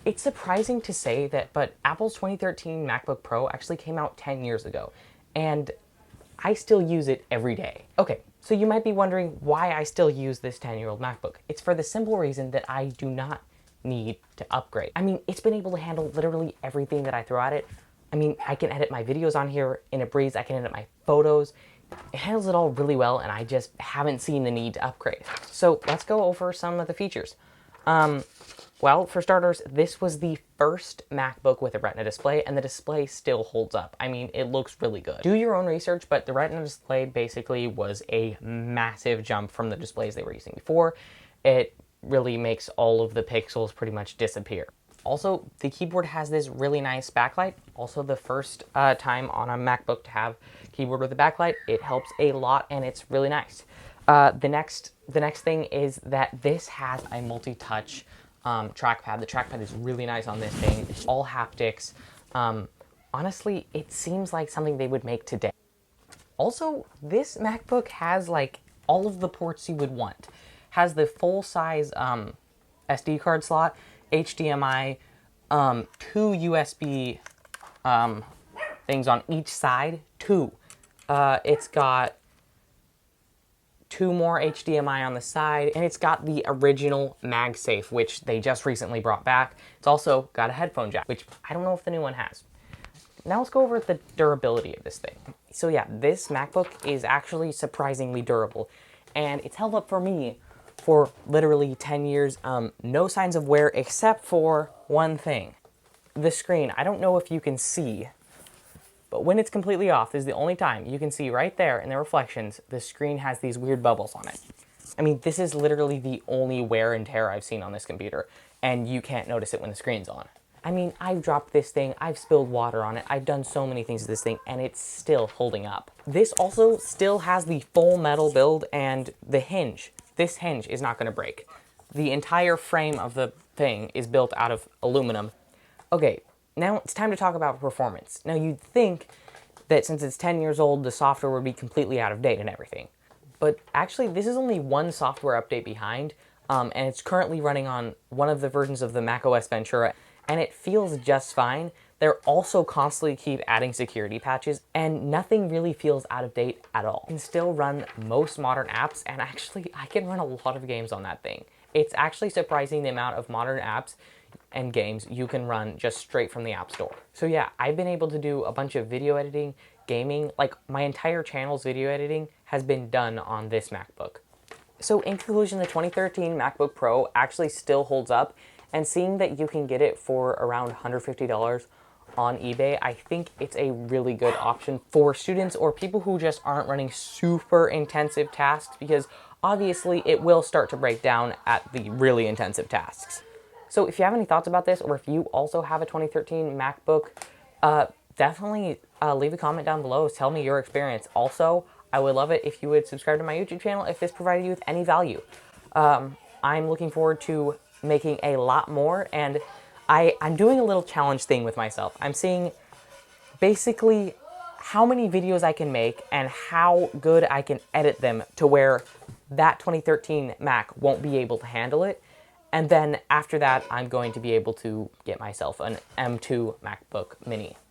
It's surprising to say that, but Apple's 2013 MacBook Pro actually came out 10 years ago, and I still use it every day. Okay, so you might be wondering why I still use this 10-year-old MacBook. It's for the simple reason that I do not need to upgrade. I mean, it's been able to handle literally everything that I throw at it. I mean, I can edit my videos on here in a breeze. I can edit my photos. It handles it all really well, and I just haven't seen the need to upgrade. So let's go over some of the features. Well, for starters, this was the first MacBook with a Retina display, and the display still holds up. I mean, it looks really good. Do your own research, but the Retina display basically was a massive jump from the displays they were using before. It really makes all of the pixels pretty much disappear. Also, the keyboard has this really nice backlight. Also, the first time on a MacBook to have keyboard with a backlight, it helps a lot, and it's really nice. The next thing is that this has a multi-touch trackpad. The trackpad is really nice on this thing. It's all haptics. Honestly, it seems like something they would make today. Also, this MacBook has like all of the ports you would want. Has the full-size SD card slot, HDMI, two USB things on each side. It's got two more HDMI on the side, and it's got the original MagSafe, which they just recently brought back. It's also got a headphone jack, which I don't know if the new one has. Now let's go over the durability of this thing. So yeah, this MacBook is actually surprisingly durable, and it's held up for me for literally 10 years. No signs of wear except for one thing. The screen. I don't know if you can see, but when it's completely off, this is the only time you can see right there in the reflections, the screen has these weird bubbles on it. I mean, this is literally the only wear and tear I've seen on this computer, and you can't notice it when the screen's on. I mean, I've dropped this thing, I've spilled water on it, I've done so many things to this thing, and it's still holding up. This also still has the full metal build and the hinge. This hinge is not going to break. The entire frame of the thing is built out of aluminum. Okay, now it's time to talk about performance. Now you'd think that since it's 10 years old, the software would be completely out of date and everything. But actually, this is only one software update behind, and it's currently running on one of the versions of the macOS Ventura, and it feels just fine. They're also constantly keep adding security patches, and nothing really feels out of date at all. I can still run most modern apps, and actually, I can run a lot of games on that thing. It's actually surprising the amount of modern apps and games you can run just straight from the App Store. So yeah, I've been able to do a bunch of video editing, gaming, like my entire channel's video editing has been done on this MacBook. So in conclusion, the 2013 MacBook Pro actually still holds up, and seeing that you can get it for around $150 on eBay, I think it's a really good option for students or people who just aren't running super intensive tasks, because obviously it will start to break down at the really intensive tasks. So if you have any thoughts about this, or if you also have a 2013 MacBook, definitely leave a comment down below. Tell me your experience. Also, I would love it if you would subscribe to my YouTube channel if this provided you with any value. I'm looking forward to making a lot more, and I'm doing a little challenge thing with myself. I'm seeing basically how many videos I can make and how good I can edit them to where that 2013 Mac won't be able to handle it. And then after that, I'm going to be able to get myself an M2 MacBook Mini.